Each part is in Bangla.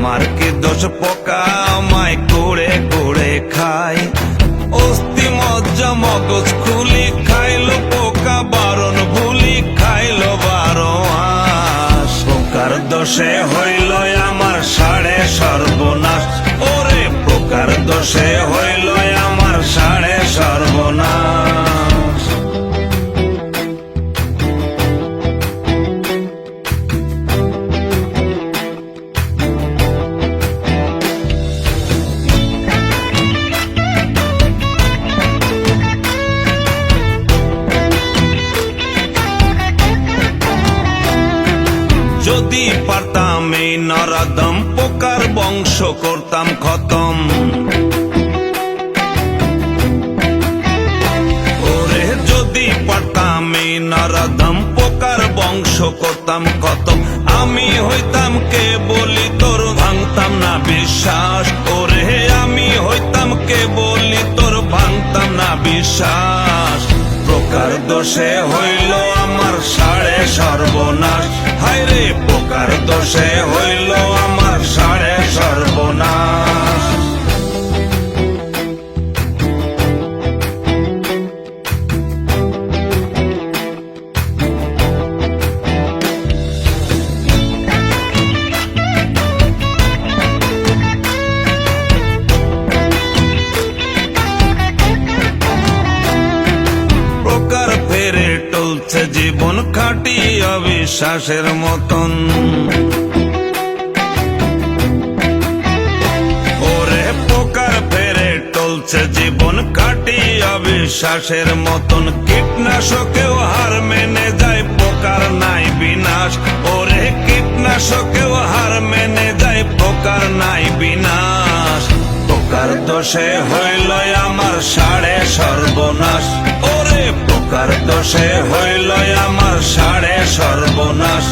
আমার কি দোষ পোকা আমায় কুড়ে কুড়ে খায়। অস্থি মজ্জা মগজ খুলি খাইলো পোকা, বারণ ভুলি খাইলো 12 মাস। পোকার দোষে হইল আমার সাড়ে সর্বনাশ, ওরে পোকার দোষে হইল আমার সাড়ে সর্বনাশ। যদি পারতাম এই নরাদম পোকার বংশ করতাম খতম, ওরে যদি পারতাম এই নরাদম পোকার বংশ করতাম খতম। আমি হইতাম কে বলি তোর ভাঙতাম না বিশ্বাস, ওরে আমি হইতাম কে বলি তোর ভাঙতাম না বিশ্বাস। পোকার দোষে হইল আমার সাড়ে সর্বনাশ, হায়রে পোকার দোষে হইল আমার সাড়ে সর্বনাশ। পোকার ফেরে টলছে জীবন খাটি অবিশ্বাসের মতন, ওরে পোকার ফেরে টলছে জীবন খাটি অবিশ্বাসের মতন। কীটনাশকেও হার মেনে যায় পোকার নাই বিনাশ, ওরে কীটনাশকেও হার মেনে যায় পোকার নাই বিনাশ। পোকার দোষে হইল আমার সাড়ে সর্বনাশ, ওরে পোকার দোষে হইল আমার সাড়ে সর্বনাশ।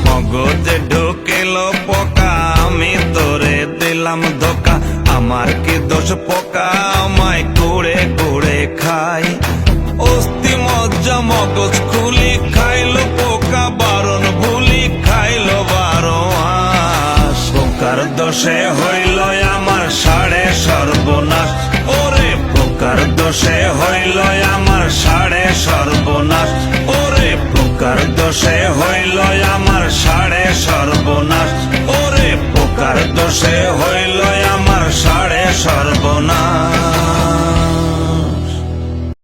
মগজে ঢুকিল পোকা আমি তোরে দিলাম ধোকা, আমার কি দোষ পোকা আমায় কুড়ে কুড়ে খায়। অস্থি মজ্জা মগজ খুলি খাইলো পোকা, বারণ ভুলি খাইলো 12 মাস। পোকার দোষে হইল আমার সাড়ে সর্বনাশ, ওরে পোকার দোষে হইল আমার সাড়ে সর্বনাশ, ওরে পোকার দোষে হইল আমার সাড়ে সর্বনাশ, ওরে পোকার দোষে হইল আমার সাড়ে সর্বনাশ।